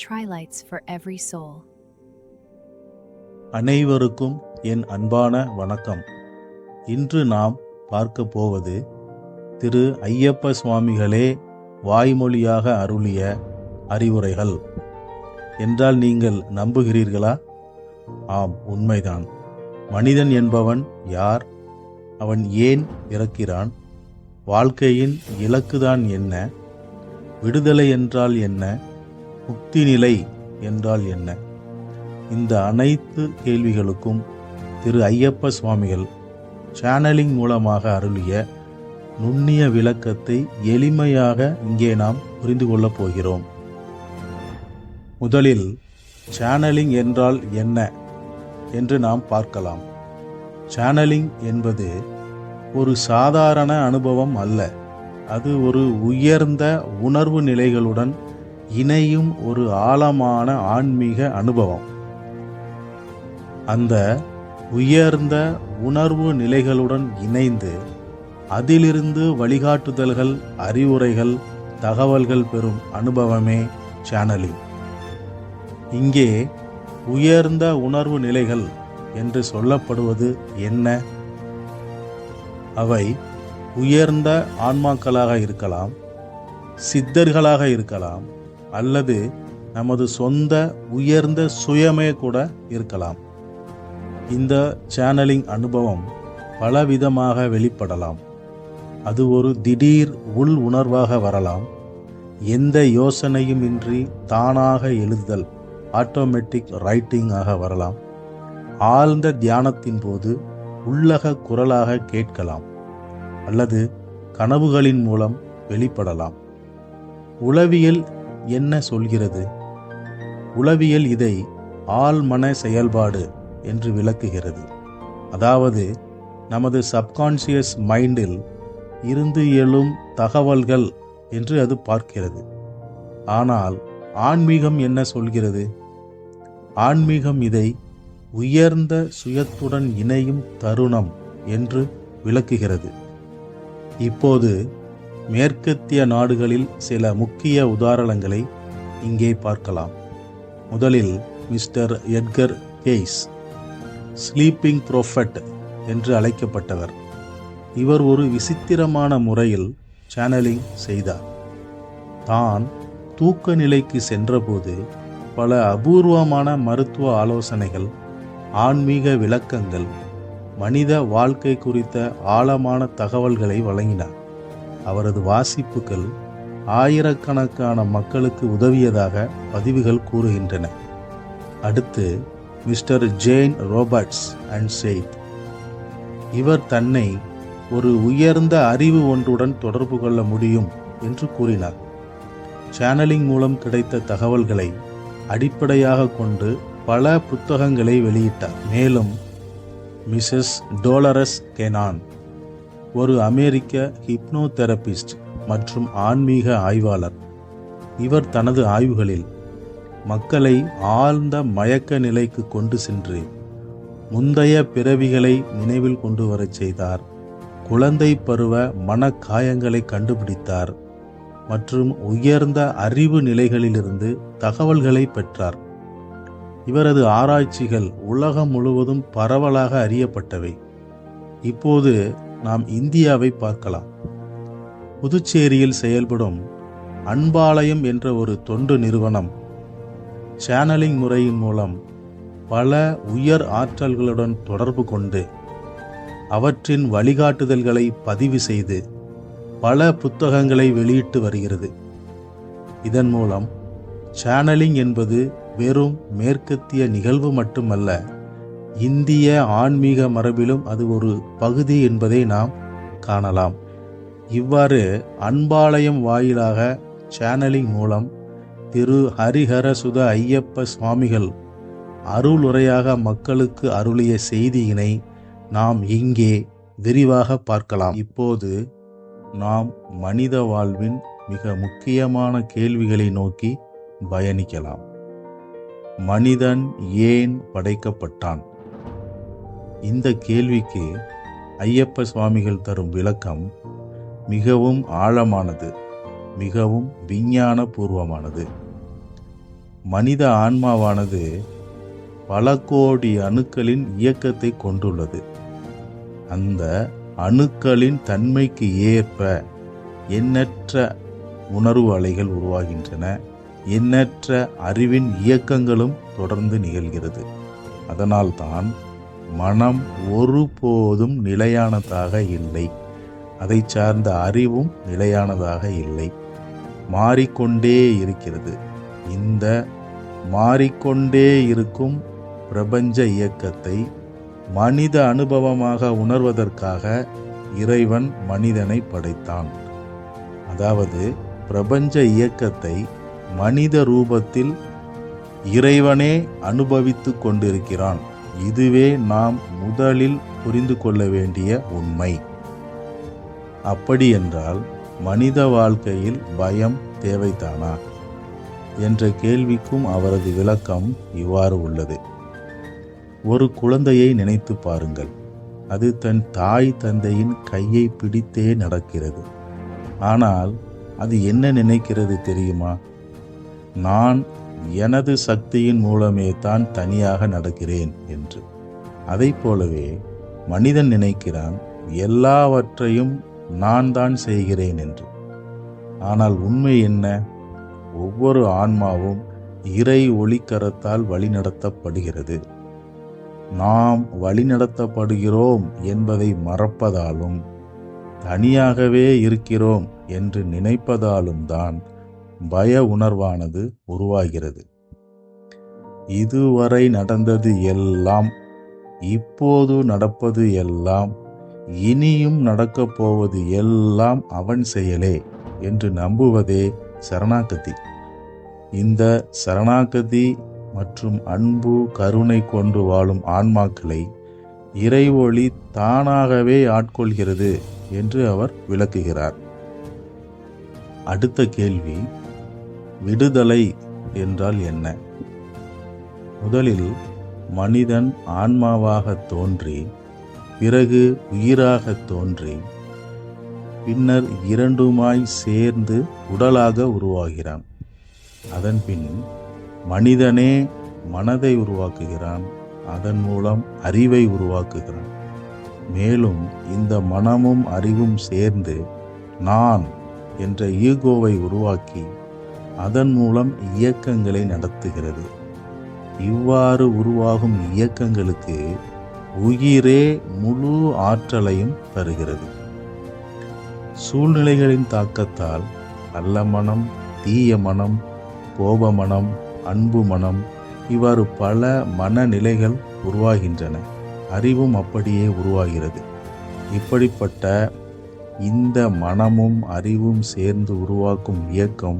Try lights for every soul. அனைவருக்கும் என் அன்பான வணக்கம். இன்று நாம் பார்க்க போவது திரு ஐயப்ப சுவாமிகளே வாய்மொழியாக அருளிய அறிவுரைகள் என்றால் நீங்கள் நம்புகிறீர்களா? ஆம், உண்மைதான். மனிதன் என்பவன் யார்? அவன் ஏன் பிறக்கிறான்? வாழ்க்கையின் இலக்குதான் என்ன? விடுதலை என்றால் என்ன? முக்தி நிலை என்றால் என்ன? இந்த அனைத்து கேள்விகளுக்கும் திரு ஐயப்ப சுவாமிகள் சேனலிங் மூலமாக அருளிய நுண்ணிய விளக்கத்தை எளிமையாக இங்கே நாம் புரிந்து கொள்ளப் போகிறோம். முதலில் சேனலிங் என்றால் என்ன என்று நாம் பார்க்கலாம். சேனலிங் என்பது ஒரு சாதாரண அனுபவம் அல்ல. அது ஒரு உயர்ந்த உணர்வு நிலைகளுடன் இணையும் ஒரு ஆழமான ஆன்மீக அனுபவம். அந்த உயர்ந்த உணர்வு நிலைகளுடன் இணைந்து அதிலிருந்து வழிகாட்டுதல்கள், அறிவுரைகள், தகவல்கள் பெறும் அனுபவமே சேனலிங். இங்கே உயர்ந்த உணர்வு நிலைகள் என்று சொல்லப்படுவது என்ன? அவை உயர்ந்த ஆன்மாக்களாக இருக்கலாம், சித்தர்களாக இருக்கலாம், அல்லது நமது சொந்த உயர்ந்த சுயமே கூட இருக்கலாம். இந்த சேனலிங் அனுபவம் பலவிதமாக வெளிப்படலாம். அது ஒரு திடீர் உள் உணர்வாக வரலாம். எந்த யோசனையும் இன்றி தானாக எழுதுதல், ஆட்டோமேட்டிக் ரைட்டிங்காக வரலாம். ஆழ்ந்த தியானத்தின் போது உள்ளக குரலாக கேட்கலாம், அல்லது கனவுகளின் மூலம் வெளிப்படலாம். உளவியல் என்ன சொல்கிறது? உளவியல் இதை ஆழ்மன செயல்பாடு என்று விளக்குகிறது. அதாவது நமது சப்கான்சியஸ் மைண்டில் இருந்து எழும் தகவல்கள் என்று அது பார்க்கிறது. ஆனால் ஆன்மீகம் என்ன சொல்கிறது? ஆன்மீகம் இதை உயர்ந்த சுயத்துடன் இணையும் தருணம் என்று விளக்குகிறது. இப்போது மேற்கத்திய நாடுகளில் சில முக்கிய உதாரணங்களை இங்கே பார்க்கலாம். முதலில் mister Edgar guys, sleeping prophet என்று அழைக்கப்பட்டவர். இவர் ஒரு விசித்திரமான முறையில் சேனலிங் செய்தார். தான் தூக்க நிலைக்கு சென்றபோது பல அபூர்வமான மருத்துவ ஆலோசனைகள், ஆன்மீக விளக்கங்கள், மனித வாழ்க்கை குறித்த ஆழமான தகவல்களை வழங்கினார். அவரது வாசிப்புகள் ஆயிரக்கணக்கான மக்களுக்கு உதவியதாக பதிவுகள் கூறுகின்றன. அடுத்து mister Jane Roberts and Zeid. இவர் தன்னை ஒரு உயர்ந்த அறிவு ஒன்றுடன் தொடர்பு கொள்ள முடியும் என்று கூறினார். சேனலிங் மூலம் கிடைத்த தகவல்களை அடிப்படையாக கொண்டு பல புத்தகங்களை வெளியிட்டார். மேலும் மிஸ்ஸஸ் டோலரஸ் கெனான், ஒரு அமெரிக்க ஹிப்னோதெரபிஸ்ட் மற்றும் ஆன்மீக ஆய்வாளர். இவர் தனது ஆய்வுகளில் மக்களை ஆழ்ந்த மயக்க நிலைக்கு கொண்டு சென்று முந்தைய பிறவிகளை நினைவில் கொண்டு வரச் செய்தார். குழந்தை பருவ மனக்காயங்களை கண்டுபிடித்தார் மற்றும் உயர்ந்த அறிவு நிலைகளிலிருந்து தகவல்களை பெற்றார். இவரது ஆராய்ச்சிகள் உலகம் முழுவதும் பரவலாக அறியப்பட்டவை. இப்போது நாம் இந்தியாவை பார்க்கலாம். புதுச்சேரியில் செயல்படும் அன்பாலயம் என்ற ஒரு தொண்டு நிறுவனம் சேனலிங் முறையின் மூலம் பல உயர் ஆற்றல்களுடன் தொடர்பு கொண்டு அவற்றின் வழிகாட்டுதல்களை பதிவு செய்து பல புத்தகங்களை வெளியிட்டு வருகிறது. இதன் மூலம் சேனலிங் என்பது வெறும் மேற்கத்திய நிகழ்வு மட்டுமல்ல, இந்திய ஆன்மீக மரபிலும் அது ஒரு பகுதி என்பதை நாம் காணலாம். இவ்வாறு அன்பாலயம் வாயிலாக சேனலிங் மூலம் திரு ஹரிஹரசுத ஐயப்ப சுவாமிகள் அருளுரையாக மக்களுக்கு அருளிய செய்தியினை நாம் இங்கே விரிவாக பார்க்கலாம். இப்போது நாம் மனித வாழ்வின் மிக முக்கியமான கேள்விகளை நோக்கி பயணிக்கலாம். மனிதன் ஏன் படைக்கப்பட்டான்? இந்த கேள்விக்கு ஐயப்ப சுவாமிகள் தரும் விளக்கம் மிகவும் ஆழமானது, மிகவும் விஞ்ஞான பூர்வமானது. மனித ஆன்மாவானது பல கோடி அணுக்களின் இயக்கத்தை கொண்டுள்ளது. அந்த அணுக்களின் தன்மைக்கு ஏற்ப எண்ணற்ற உணர்வு அலைகள் உருவாகின்றன. எண்ணற்ற அறிவின் இயக்கங்களும் தொடர்ந்து நிகழ்கிறது. அதனால்தான் மனம் ஒருபோதும் நிலையானதாக இல்லை. அதை சார்ந்த அறிவும் நிலையானதாக இல்லை, மாறிக்கொண்டே இருக்கிறது. இந்த மாறிக்கொண்டே இருக்கும் பிரபஞ்ச இயக்கத்தை மனித அனுபவமாக உணர்வதற்காக இறைவன் மனிதனை படைத்தான். அதாவது பிரபஞ்ச இயக்கத்தை மனித ரூபத்தில் இறைவனே அனுபவித்து கொண்டிருக்கிறான். இதுவே நாம் முதலில் புரிந்து கொள்ள வேண்டிய உண்மை. அப்படி என்றால் மனித வாழ்க்கையில் பயம் தேவைதானா என்ற கேள்விக்கும் அவரது விளக்கம் இவ்வாறு உள்ளது. ஒரு குழந்தையை நினைத்து பாருங்கள். அது தன் தாய் தந்தையின் கையை பிடித்தே நடக்கிறது. ஆனால் அது என்ன நினைக்கிறது தெரியுமா? நான் எனது சக்தியின் மூலமே தான் தனியாக நடக்கிறேன் என்று. அதை போலவே மனிதன் நினைக்கிறான் எல்லாவற்றையும் நான் தான் செய்கிறேன் என்று. ஆனால் உண்மை என்ன? ஒவ்வொரு ஆன்மாவும் இறை ஒளிக்கரத்தால் வழிநடத்தப்படுகிறது. நாம் வழிநடத்தப்படுகிறோம் என்பதை மறப்பதாலும் தனியாகவே இருக்கிறோம் என்று நினைப்பதாலும் தான் பய உணர்வானது உருவாகிறது. இதுவரை நடந்தது எல்லாம், இப்போது நடப்பது எல்லாம், இனியும் நடக்கப் போவது எல்லாம் அவன் செயலே என்று நம்புவதே சரணாகதி. இந்த சரணாகதி மற்றும் அன்பு கருணை கொண்டு வாழும் ஆன்மாக்களை இறை ஒளி தானாகவே ஆட்கொள்கிறது என்று அவர் விளக்குகிறார். அடுத்த கேள்வி, விடுதலை என்றால் என்ன? முதலில் மனிதன் ஆன்மாவாக தோன்றி பிறகு உயிராக தோன்றி பின்னர் இரண்டுமாய் சேர்ந்து உடலாக உருவாகிறான். அதன்பின் மனிதனே மனதை உருவாக்குகிறான். அதன் மூலம் அறிவை உருவாக்குகிறான். மேலும் இந்த மனமும் அறிவும் சேர்ந்து நான் என்ற ஈகோவை உருவாக்கி அதன் மூலம் இயக்கங்களை நடத்துகிறது. இவ்வாறு உருவாகும் இயக்கங்களுக்கு உயிரே முழு ஆற்றலையும் தருகிறது. சூழ்நிலைகளின் தாக்கத்தால் நல்ல மனம், தீய மனம், கோப மனம், அன்பு மனம், இவ்வாறு பல மனநிலைகள் உருவாகின்றன. அறிவும் அப்படியே உருவாகிறது. இப்படிப்பட்ட இந்த மனமும் அறிவும் சேர்ந்து உருவாக்கும் இயக்கம்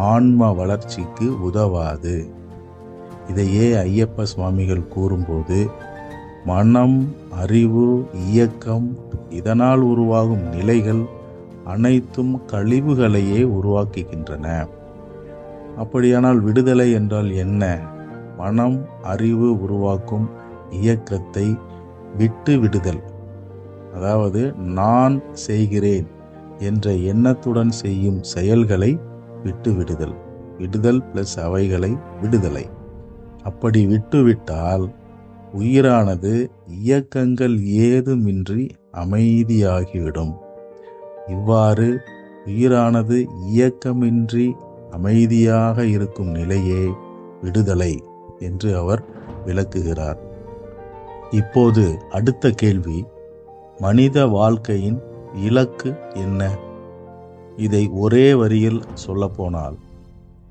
ஆன்ம வளர்ச்சிக்கு உதவாது. இதையே ஐயப்ப சுவாமிகள் கூறும்போது, மனம், அறிவு, இயக்கம், இதனால் உருவாகும் நிலைகள் அனைத்தும் கழிவுகளையே உருவாக்குகின்றன. அப்படியானால் விடுதலை என்றால் என்ன? மனம், அறிவு உருவாக்கும் இயக்கத்தை விட்டு விடுதல். அதாவது நான் செய்கிறேன் என்ற எண்ணத்துடன் செய்யும் செயல்களை விட்டு விடுதல். விடுதல் பிளஸ் அவைகளை விடுதலை. அப்படி விட்டுவிட்டால் உயிரானது இயக்கங்கள் ஏதுமின்றி அமைதியாகிவிடும். இவ்வாறு உயிரானது இயக்கமின்றி அமைதியாக இருக்கும் நிலையே விடுதலை என்று அவர் விளக்குகிறார். இப்போது அடுத்த கேள்வி, மனித வாழ்க்கையின் இலக்கு என்ன? இதை ஒரே வரியில் சொல்லப்போனால்,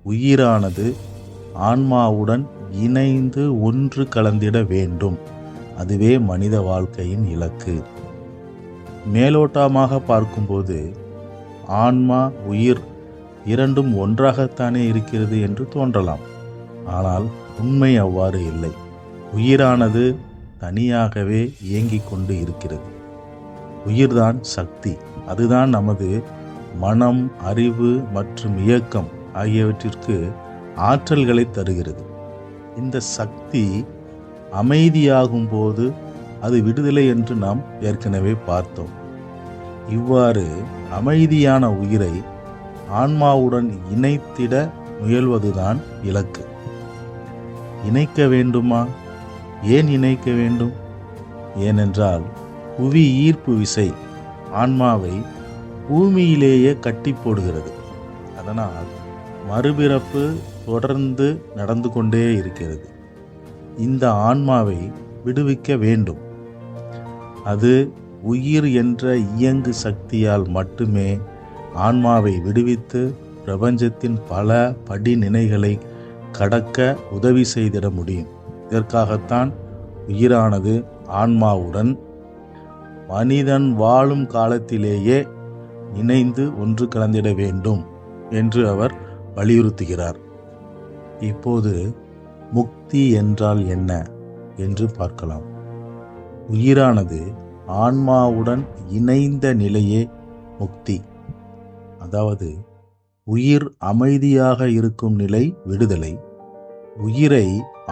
உயிரானது ஆன்மாவுடன் இணைந்து ஒன்று கலந்திட வேண்டும். அதுவே மனித வாழ்க்கையின் இலக்கு. மேலோட்டமாக பார்க்கும்போது ஆன்மா, உயிர் இரண்டும் ஒன்றாகத்தானே இருக்கிறது என்று தோன்றலாம். ஆனால் உண்மை அவ்வாறு இல்லை. உயிரானது தனியாகவே இயங்கிக் கொண்டு இருக்கிறது. உயிர்தான் சக்தி. அதுதான் நமது மனம், அறிவு மற்றும் இயக்கம் ஆகியவற்றிற்கு ஆற்றல்களை தருகிறது. இந்த சக்தி அமைதியாகும் போது அது விடுதலை என்று நாம் ஏற்கனவே பார்த்தோம். இவ்வாறு அமைதியான உயிரை ஆன்மாவுடன் இணைத்திட முயல்வதுதான் இலக்கு. இணைக்க வேண்டுமா? ஏன் இணைக்க வேண்டும்? ஏனென்றால் புவி ஈர்ப்பு விசை ஆன்மாவை பூமியிலேயே கட்டி போடுகிறது. அதனால் மறுபிறப்பு தொடர்ந்து நடந்து கொண்டே இருக்கிறது. இந்த ஆன்மாவை விடுவிக்க வேண்டும். அது உயிர் என்ற இயங்கு சக்தியால் மட்டுமே ஆன்மாவை விடுவித்து பிரபஞ்சத்தின் பல படிநிலைகளை கடக்க உதவி செய்திட முடியும். இதற்காகத்தான் உயிரானது ஆன்மாவுடன் மனிதன் வாழும் காலத்திலேயே இணைந்து ஒன்று கலந்திட வேண்டும் என்று அவர் வலியுறுத்துகிறார். இப்போது முக்தி என்றால் என்ன என்று பார்க்கலாம். உயிரானது ஆன்மாவுடன் இணைந்த நிலையே முக்தி. அதாவது உயிர் அமைதியாக இருக்கும் நிலை விடுதலை. உயிரை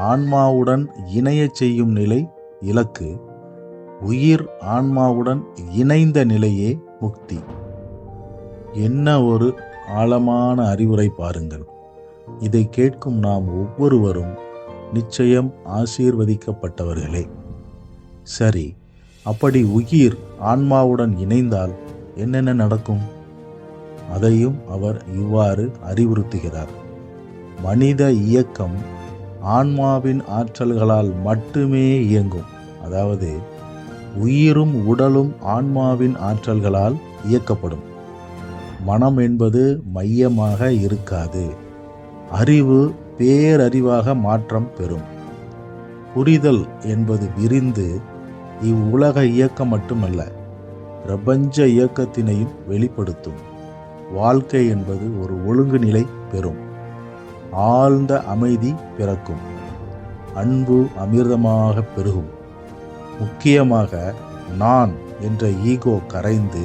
ஆன்மாவுடன் இணையச் செய்யும் நிலை இலக்கு. உயிர் ஆன்மாவுடன் இணைந்த நிலையே முக்தி. என்ன ஒரு ஆழமான அறிவுரை பாருங்கள். இதை கேட்கும் நாம் ஒவ்வொருவரும் நிச்சயம் ஆசீர்வதிக்கப்பட்டவர்களே. சரி, அப்படி உயிர் ஆன்மாவுடன் இணைந்தால் என்னென்ன நடக்கும்? அதையும் அவர் இவ்வாறு அறிவுறுத்துகிறார். மனித இயக்கம் ஆன்மாவின் ஆற்றல்களால் மட்டுமே இயங்கும். அதாவது உயிரும் உடலும் ஆன்மாவின் ஆற்றல்களால் இயக்கப்படும். மனம் என்பது மையமாக இருக்காது. அறிவு பேரறிவாக மாற்றம் பெறும். புரிதல் என்பது விரிந்து இவ்வுலக இயக்கம் மட்டுமல்ல, பிரபஞ்ச இயக்கத்தினையும் வெளிப்படுத்தும். வாழ்க்கை என்பது ஒரு ஒழுங்கு நிலை பெறும். ஆழ்ந்த அமைதி பிறக்கும். அன்பு அமிர்தமாக பெருகும். முக்கியமாக நான் என்ற ஈகோ கரைந்து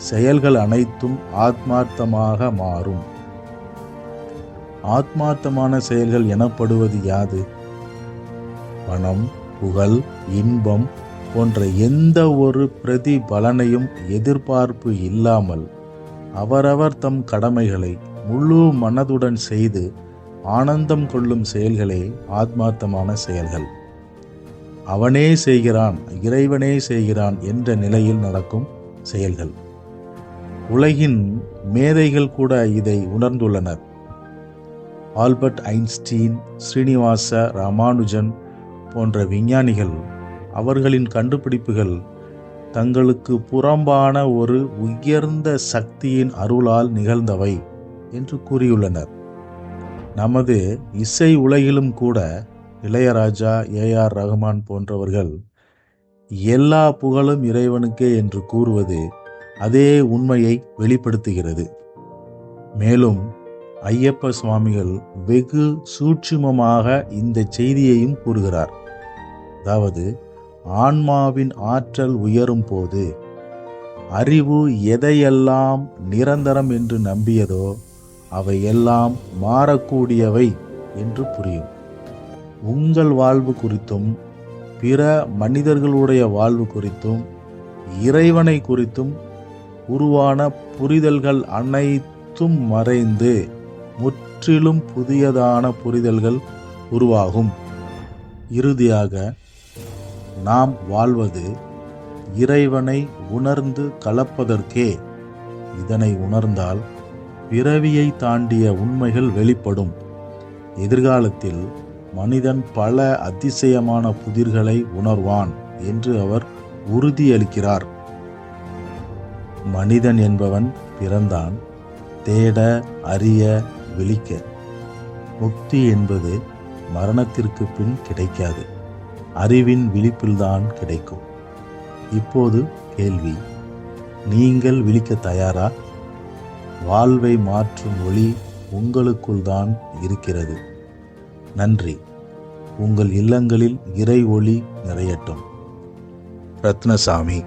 செயல்கள் அனைத்தும் ஆத்மார்த்தமாக மாறும். ஆத்மார்த்தமான செயல்கள் எனப்படுவது யாது? பணம், புகழ், இன்பம் போன்ற எந்த ஒரு பிரதிபலனையும் எதிர்பார்ப்பு இல்லாமல் அவரவர் தம் கடமைகளை முழு மனதுடன் செய்து ஆனந்தம் கொள்ளும் செயல்களே ஆத்மார்த்தமான செயல்கள். அவனே செய்கிறான், இறைவனே செய்கிறான் என்ற நிலையில் நடக்கும் செயல்கள். உலகின் மேதைகள் கூட இதை உணர்ந்துள்ளனர். ஆல்பர்ட் ஐன்ஸ்டீன், ஸ்ரீனிவாச ராமானுஜன் போன்ற விஞ்ஞானிகள் அவர்களின் கண்டுபிடிப்புகள் தங்களுக்கு புறம்பான ஒரு உயர்ந்த சக்தியின் அருளால் நிகழ்ந்தவை என்று கூறியுள்ளனர். நமது இசை உலகிலும் கூட இளையராஜா, ஏ.ஆர். ரஹ்மான் போன்றவர்கள் எல்லா புகழும் இறைவனுக்கே என்று கூறுவது அதே உண்மையை வெளிப்படுத்துகிறது. மேலும் ஐயப்ப சுவாமிகள் வெகு சூட்சுமமாக இந்த செய்தியையும் கூறுகிறார். அதாவது ஆன்மாவின் ஆற்றல் உயரும் போது அறிவு எதையெல்லாம் நிரந்தரம் என்று நம்பியதோ அவையெல்லாம் மாறக்கூடியவை என்று புரியும். உங்கள் வாழ்வு குறித்தும் பிற மனிதர்களுடைய வாழ்வு குறித்தும் இறைவனை குறித்தும் உருவான புரிதல்கள் அனைத்தும் மறைந்து முற்றிலும் புதியதான புரிதல்கள் உருவாகும். இறுதியாக நாம் வாழ்வது இறைவனை உணர்ந்து கலப்பதற்கே. இதனை உணர்ந்தால் பிறவியை தாண்டிய உண்மைகள் வெளிப்படும். எதிர்காலத்தில் மனிதன் பல அதிசயமான புதிர்களை உணர்வான் என்று அவர் உறுதியளிக்கிறார். மனிதன் என்பவன் பிறந்தான் தேட, அறிய, விழிக்க. முக்தி என்பது மரணத்திற்கு பின் கிடைக்காது, அறிவின் விழிப்பில்தான் கிடைக்கும். இப்போது கேள்வி, நீங்கள் விழிக்க தயாரா? வாழ்வை மாற்றும் ஒளி உங்களுக்குள் தான் இருக்கிறது. நன்றி. உங்கள் இல்லங்களில் இறை ஒளி நிறையட்டும். ரத்னசாமி.